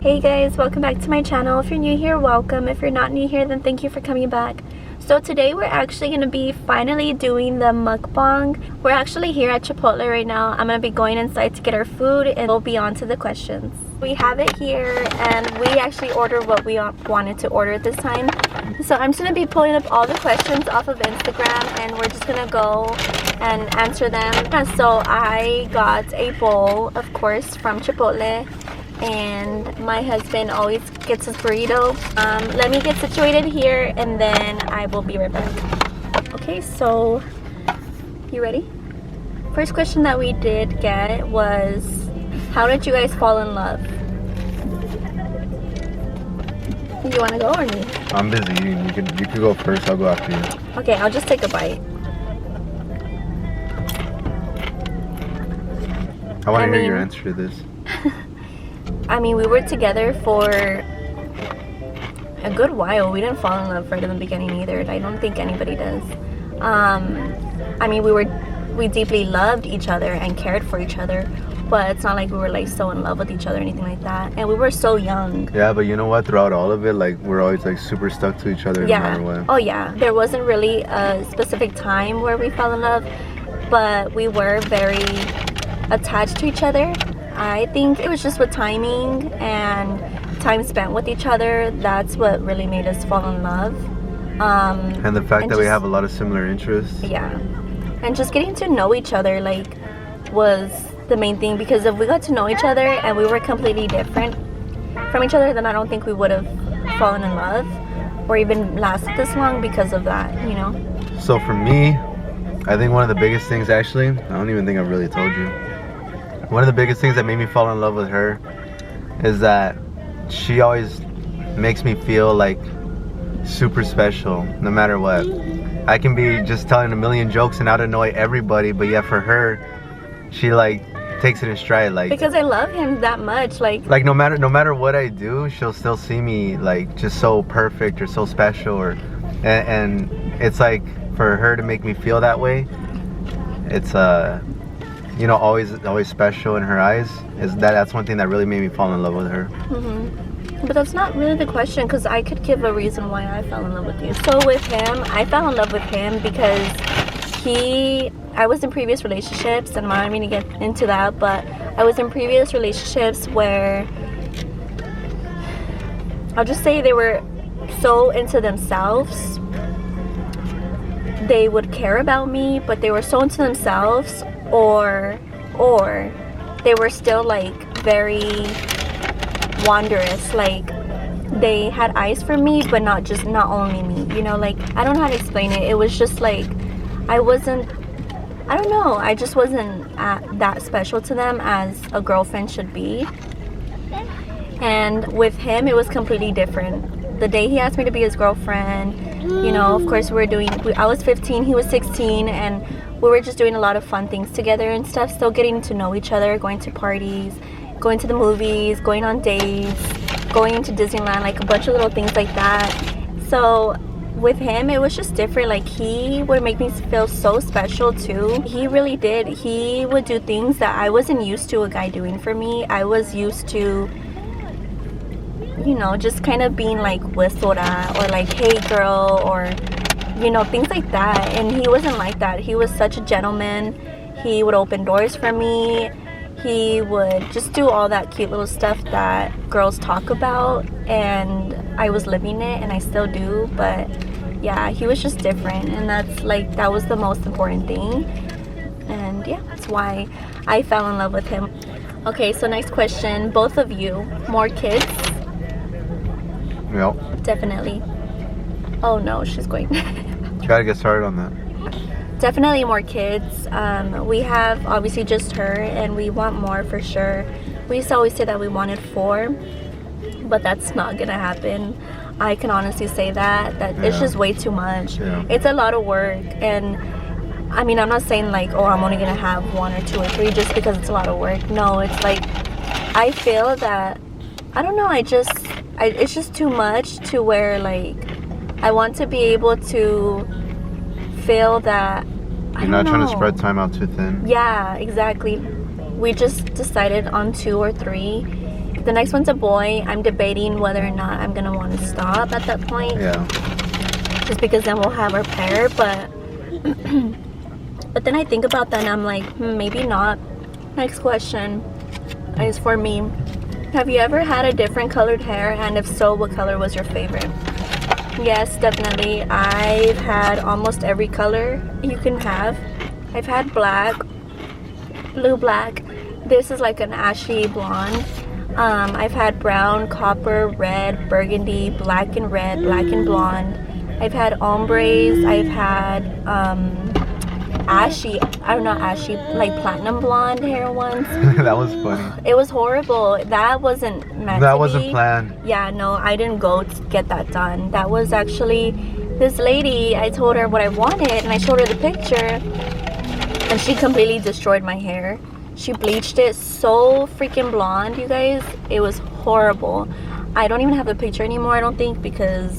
Hey guys, welcome back to my channel. If you're new here, welcome. If you're not new here, then thank you for coming back. So today we're actually going to be finally doing the mukbang. We're actually here at Chipotle right now. I'm going to be going inside to get our food and we'll be on to the questions. We have it here and we actually ordered what we wanted to order this time. So I'm just going to be pulling up all the questions off of Instagram and we're just going to go and answer them. And so I got a bowl, of course, from Chipotle. And my husband always gets his burrito. Let me get situated here and then I will be right back. Okay, so you ready? First question that we did get was, how did you guys fall in love? You want to go or me? I'm busy. You could go first. I'll go after you. Okay, I'll just take a bite. I want to hear your answer to this. I mean, we were together for a good while. We didn't fall in love right in the beginning either. I don't think anybody does. I mean, we deeply loved each other and cared for each other, but it's not like we were like so in love with each other or anything like that. And we were so young. Yeah, but you know what? Throughout all of it, like, we're always like super stuck to each other no matter what. Oh yeah. There wasn't really a specific time where we fell in love, but we were very attached to each other. I think it was just with timing and time spent with each other. That's what really made us fall in love. And the fact that we have a lot of similar interests. Yeah. And just getting to know each other, like, was the main thing. Because if we got to know each other and we were completely different from each other, then I don't think we would have fallen in love or even lasted this long because of that, you know? So for me, I think one of the biggest things, actually, I don't even think I've really told you. One of the biggest things that made me fall in love with her is that she always makes me feel like super special no matter what. I can be just telling a million jokes and not annoy everybody, but yeah, for her, she like takes it in stride, like, because I love him that much, like no matter what I do, she'll still see me like just so perfect or so special, or and it's like for her to make me feel that way, it's you know, always special in her eyes. That's one thing that really made me fall in love with her. But that's not really the question, because I could give a reason why I fell in love with you. So with him, I fell in love with him because I was in previous relationships, and I don't mean to get into that, but I was in previous relationships where I'll just say they were so into themselves. They would care about me, but they were so into themselves, or they were still like very wondrous, like they had eyes for me, but not only me, you know, like, I don't know how to explain it. It was just like I don't know, I just wasn't that special to them as a girlfriend should be. And with him, it was completely different. The day he asked me to be his girlfriend, you know, of course I was 15, he was 16, and we were just doing a lot of fun things together and stuff, still getting to know each other, going to parties, going to the movies, going on dates, going to Disneyland, like a bunch of little things like that. So with him, it was just different. Like, he would make me feel so special too. He really did. He would do things that I wasn't used to a guy doing for me. I was used to, you know, just kind of being like whistled at, or like, hey girl, or, you know, things like that. And he wasn't like that. He was such a gentleman. He would open doors for me. He would just do all that cute little stuff that girls talk about, and I was living it, and I still do. But yeah, he was just different, and that was the most important thing. And yeah, that's why I fell in love with him. Okay, so next question. Both of you, more kids? Yep. Definitely. Oh no, she's going. Try to get started on that. Definitely more kids. We have obviously just her, and we want more for sure. We used to always say that we wanted 4, but that's not gonna happen. I can honestly say that it's just way too much. Yeah. It's a lot of work, and I mean, I'm not saying like, oh, I'm only gonna have 1 or 2 or 3 just because it's a lot of work. No, it's like, I feel that, I don't know, it's just too much to where, like, I want to be able to feel that you're not trying to spread time out too thin. Yeah, exactly. We just decided on 2 or 3, The next one's a boy. I'm debating whether or not I'm gonna want to stop at that point. Yeah. Just because then we'll have our pair, but but then I think about that and I'm like, maybe not. Next question is for me. Have you ever had a different colored hair, and if so, what color was your favorite? Yes, definitely. I've had almost every color you can have. I've had black, blue black. This is like an ashy blonde. I've had brown, copper, red, burgundy, black and red, black and blonde. I've had ombres. I've had ashy, not ashy, like platinum blonde hair once. That was funny. It was horrible. That wasn't meant That to wasn't be. planned. Yeah, no, I didn't go to get that done. That was actually this lady. I told her what I wanted and I showed her the picture and she completely destroyed my hair. She bleached it so freaking blonde, you guys. It was horrible. I don't even have the picture anymore, I don't think, because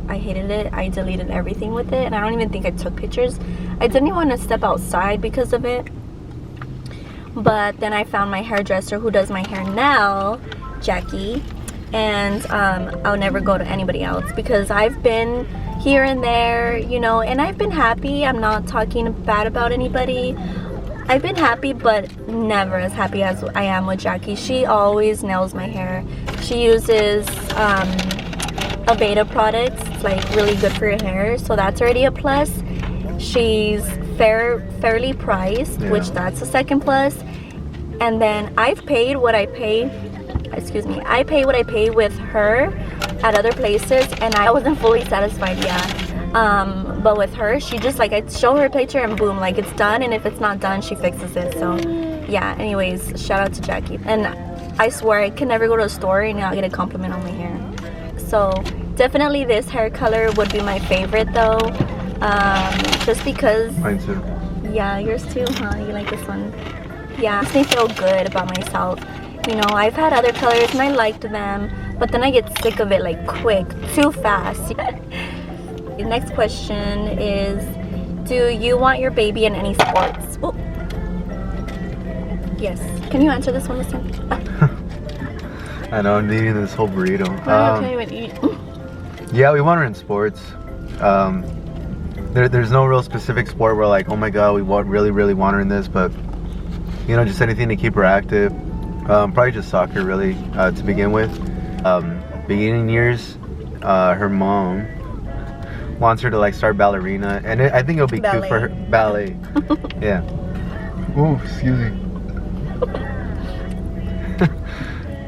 I hated it. I deleted everything with it and I don't even think I took pictures. I didn't even want to step outside because of it. But then I found my hairdresser who does my hair now, Jackie, and I'll never go to anybody else because I've been here and there, you know, and I've been happy. I'm not talking bad about anybody. I've been happy, but never as happy as I am with Jackie. She always nails my hair. She uses Aveda products. It's like really good for your hair, so that's already a plus. She's fairly priced, yeah, which that's a second plus. And then I've paid what I pay. Excuse me. I pay what I pay with her at other places, and I wasn't fully satisfied yet. But with her, she just like, I show her a picture and boom, like it's done, and if it's not done, she fixes it. So yeah, anyways, shout out to Jackie. And I swear I can never go to a store and not get a compliment on my hair. So definitely this hair color would be my favorite though, just because. Mine too. Yeah, yours too, huh? You like this one? Yeah, it makes me feel good about myself. You know, I've had other colors and I liked them, but then I get sick of it like quick, too fast. The next question is, do you want your baby in any sports? Oh. Yes. Can you answer this one this time? I know, I'm eating this whole burrito. I can't even eat. Yeah, we want her in sports. There's no real specific sport where like, oh my god, we really want her in this, but you know, just anything to keep her active. Probably just soccer, really, to begin with. Beginning years, her mom wants her to like start ballerina, and I think it'll be cute for her. Ballet. Yeah. Ooh, excuse me.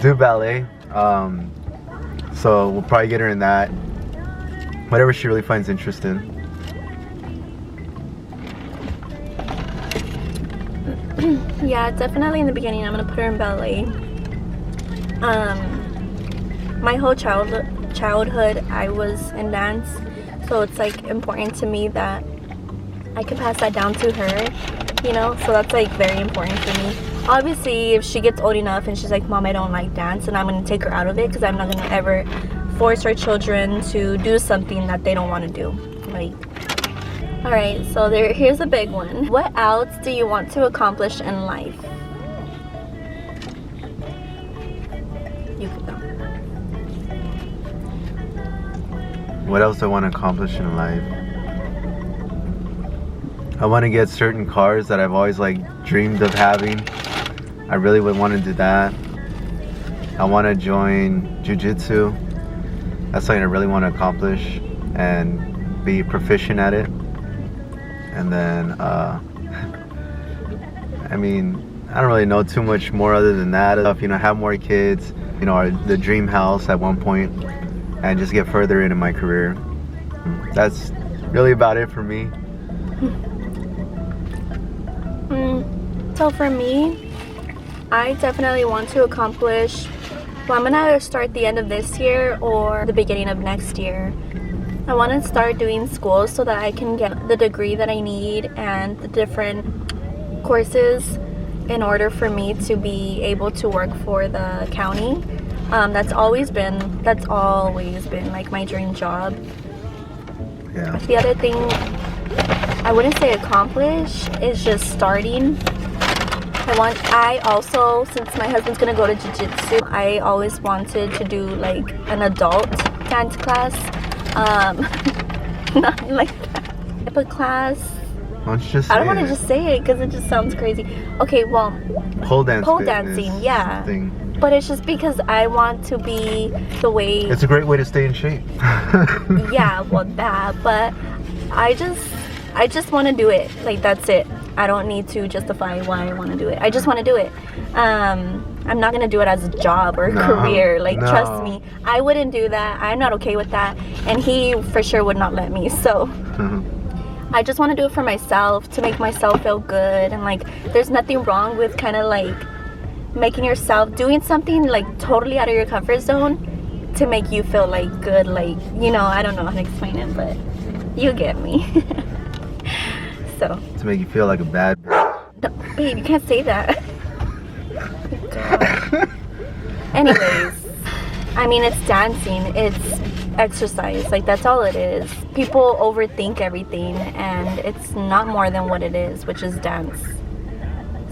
Do ballet. So we'll probably get her in that. Whatever she really finds interest in. Yeah, definitely in the beginning I'm gonna put her in ballet. My whole childhood I was in dance, so it's like important to me that I can pass that down to her, you know, so that's like very important for me. Obviously if she gets old enough and she's like, Mom, I don't like dance, and I'm gonna take her out of it because I'm not gonna ever force our children to do something that they don't want to do, right? Alright, so here's a big one. What else do you want to accomplish in life? You can go. What else do I want to accomplish in life? I want to get certain cars that I've always like dreamed of having. I really would want to do that. I want to join jiu-jitsu. That's something I really want to accomplish and be proficient at it. And then, I mean, I don't really know too much more other than that. You know, have more kids, you know, the dream house at one point, and just get further into my career. That's really about it for me. So for me, I definitely want to accomplish, well, I'm gonna either start the end of this year or the beginning of next year. I want to start doing school so that I can get the degree that I need and the different courses in order for me to be able to work for the county. That's always been like my dream job. Yeah. The other thing I wouldn't say accomplish is just starting. I also, since my husband's gonna go to jiu-jitsu, I always wanted to do like an adult dance class. Not like that. Type of class. Why don't you just I don't want to just say it because it just sounds crazy. Okay, well, pole dancing, yeah. Thing. But it's just because I want to be the way. It's a great way to stay in shape. Yeah, well, that. But I just want to do it. Like, that's it. I don't need to justify why I want to do it. I just want to do it. I'm not gonna do it as a job or a career. Like, trust me, I wouldn't do that. I'm not okay with that, and he for sure would not let me. So. I just want to do it for myself, to make myself feel good. And like, there's nothing wrong with kind of like making yourself, doing something like totally out of your comfort zone to make you feel like good. Like, you know, I don't know how to explain it, but you get me. So to make you feel like a bad bitch. No, babe, you can't say that. God. Anyways, I mean, it's dancing, it's exercise, like that's all it is. People overthink everything, and it's not more than what it is, which is dance.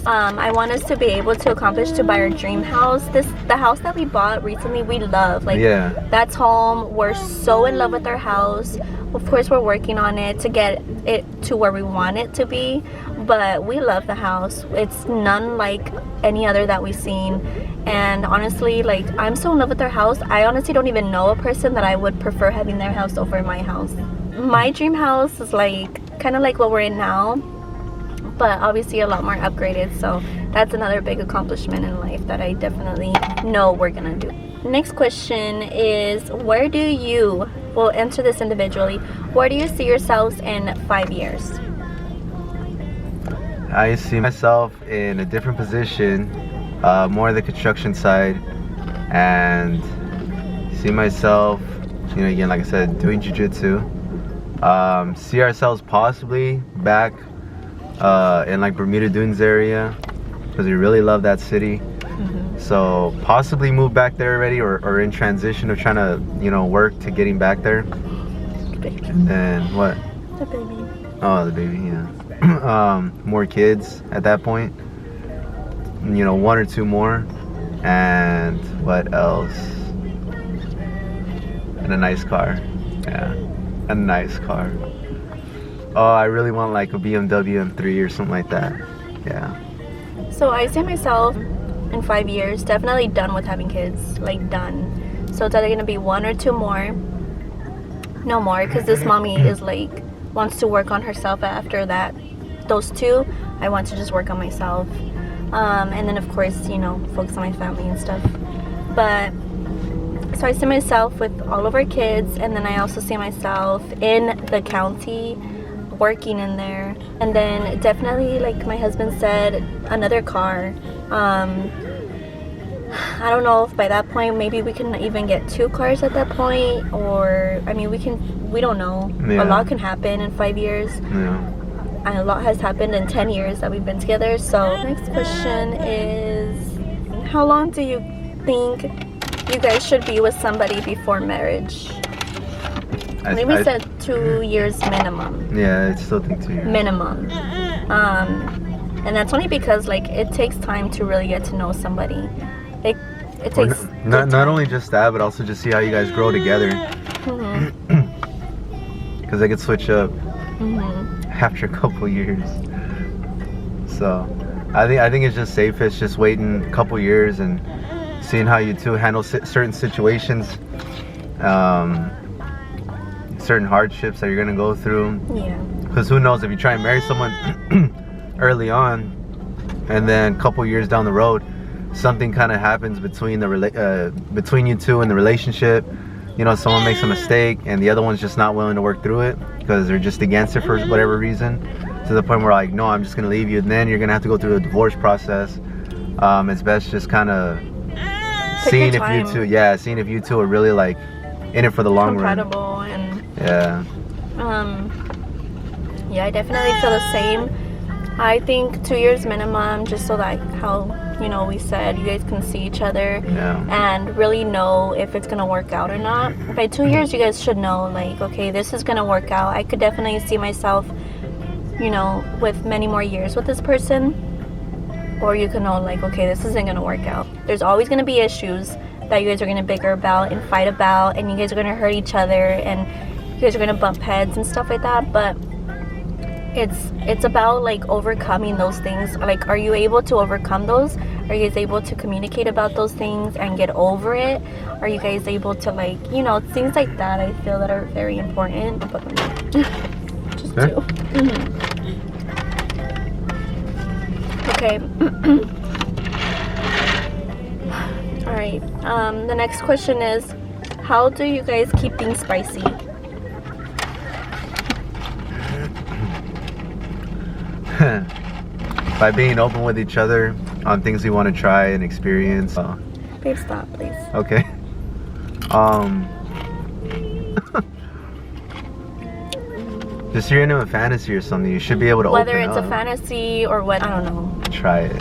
I want us to be able to accomplish to buy our dream house. The house that we bought recently, we love. Like, yeah, that's home. We're so in love with our house. Of course, we're working on it to get it to where we want it to be, but we love the house. It's none like any other that we've seen. And honestly, like, I'm so in love with our house. I honestly don't even know a person that I would prefer having their house over my house. My dream house is like kind of like what we're in now, but obviously a lot more upgraded. So that's another big accomplishment in life that I definitely know we're gonna do. Next question is, where do you, we'll answer this individually, where do you see yourselves in 5 years? I see myself in a different position, more the construction side, and see myself, you know, again, like I said, doing jiu-jitsu. See ourselves possibly back in like Bermuda Dunes area, because we really love that city. So possibly move back there already, or in transition of trying to, you know, work to getting back there. And then what? The baby. Oh, the baby, yeah. More kids at that point. You know, 1 or 2 more. And what else? And a nice car. Yeah, a nice car. Oh, I really want like a BMW M3 or something like that. Yeah. So I see myself in 5 years, definitely done with having kids, like done. So it's either gonna be 1 or 2 more. No more, because this mommy is like, wants to work on herself after that. Those 2, I want to just work on myself. And then of course, you know, focus on my family and stuff. But, so I see myself with all of our kids, and then I also see myself in the county, working in there. And then definitely, like my husband said, another car. I don't know if by that point maybe we can even get 2 cars at that point, or I mean we don't know. Yeah. A lot can happen in 5 years. Yeah. And a lot has happened in 10 years that we've been together. So next question is, how long do you think you guys should be with somebody before marriage? I think we said 2 years minimum. Yeah, I still think 2 years. Minimum. And that's only because like it takes time to really get to know somebody. It takes not only just that, but also just see how you guys grow together. Because they could switch up after a couple years. So I think it's just safest just waiting a couple years and seeing how you two handle certain situations, certain hardships that you're gonna go through. Yeah. Because who knows, if you try and marry someone early on, and then a couple years down the road, something kind of happens between between you two in the relationship. You know, someone makes a mistake and the other one's just not willing to work through it because they're just against it for whatever reason, to the point where like, no, I'm just gonna leave you, and then you're gonna have to go through a divorce process. It's best just kind of seeing if you two are really like in it for the long run. Compatible. And yeah. Yeah, I definitely feel the same. I think 2 years minimum, just so that how, you know, we said you guys can see each other and really know if it's gonna work out or not. By 2 years, you guys should know, like, okay, this is gonna work out. I could definitely see myself, you know, with many more years with this person. or you can know like, okay, this isn't gonna work out. There's always gonna be issues that you guys are gonna bicker about and fight about, and you guys are gonna hurt each other, and you guys are gonna bump heads and stuff like that. But it's about like overcoming those things. Like, are you able to overcome those? Are you guys able to communicate about those things and get over it? Are you guys able to, like, you know, things like that? I feel that are very important. Just two. Okay. All right. The next question is, how do you guys keep things spicy? By being open with each other on things we want to try and experience. Babe, stop, please. Okay. Just you're into a fantasy or something, you should be able to whether open it's up. a fantasy or what, I don't know. Try it.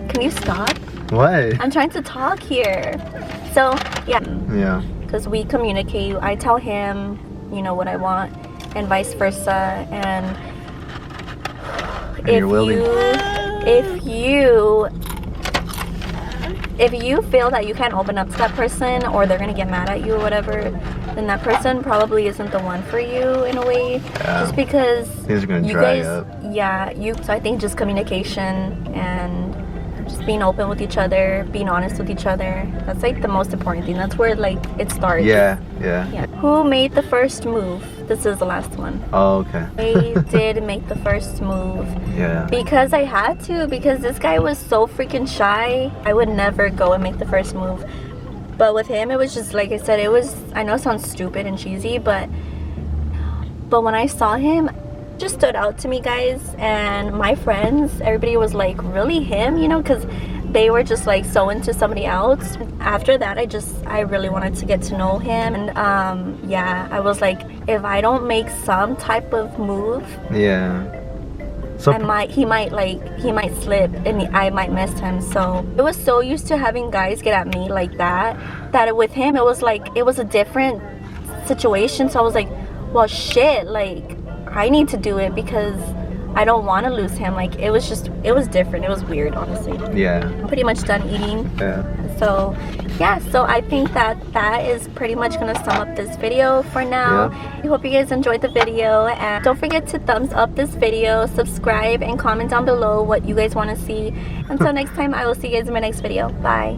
Can you stop? What? I'm trying to talk here. So Yeah. because we communicate. I tell him, you know, what I want, and vice versa. And if you feel that you can't open up to that person, or they're gonna get mad at you or whatever, then that person probably isn't the one for you in a way. Yeah. Just because things are gonna you dry guys, up. So I think just communication and just being open with each other, being honest with each other. That's like the most important thing. That's where like it starts. Yeah. Who made the first move? This is the last one. Oh, okay. I did make the first move. Yeah. Because I had to, because this guy was so freaking shy. I would never go and make the first move. But with him, it was just, like I said, it was, I know it sounds stupid and cheesy, but when I saw him, it just stood out to me, guys. And my friends, everybody was like, really him? You know, because they were just like so into somebody else. After that, I really wanted to get to know him. And I was like, if I don't make some type of move, so he might slip and I might miss him. So I was so used to having guys get at me like that with him, it was like, it was a different situation. So I was like, well, shit, like I need to do it because I don't want to lose him. Like, it was different. It was weird, honestly. Yeah. I'm pretty much done eating. Yeah. So I think that is pretty much gonna sum up this video for now. Yeah. I hope you guys enjoyed the video, and don't forget to thumbs up this video, subscribe, and comment down below what you guys want to see. Until next time, I will see you guys in my next video. Bye.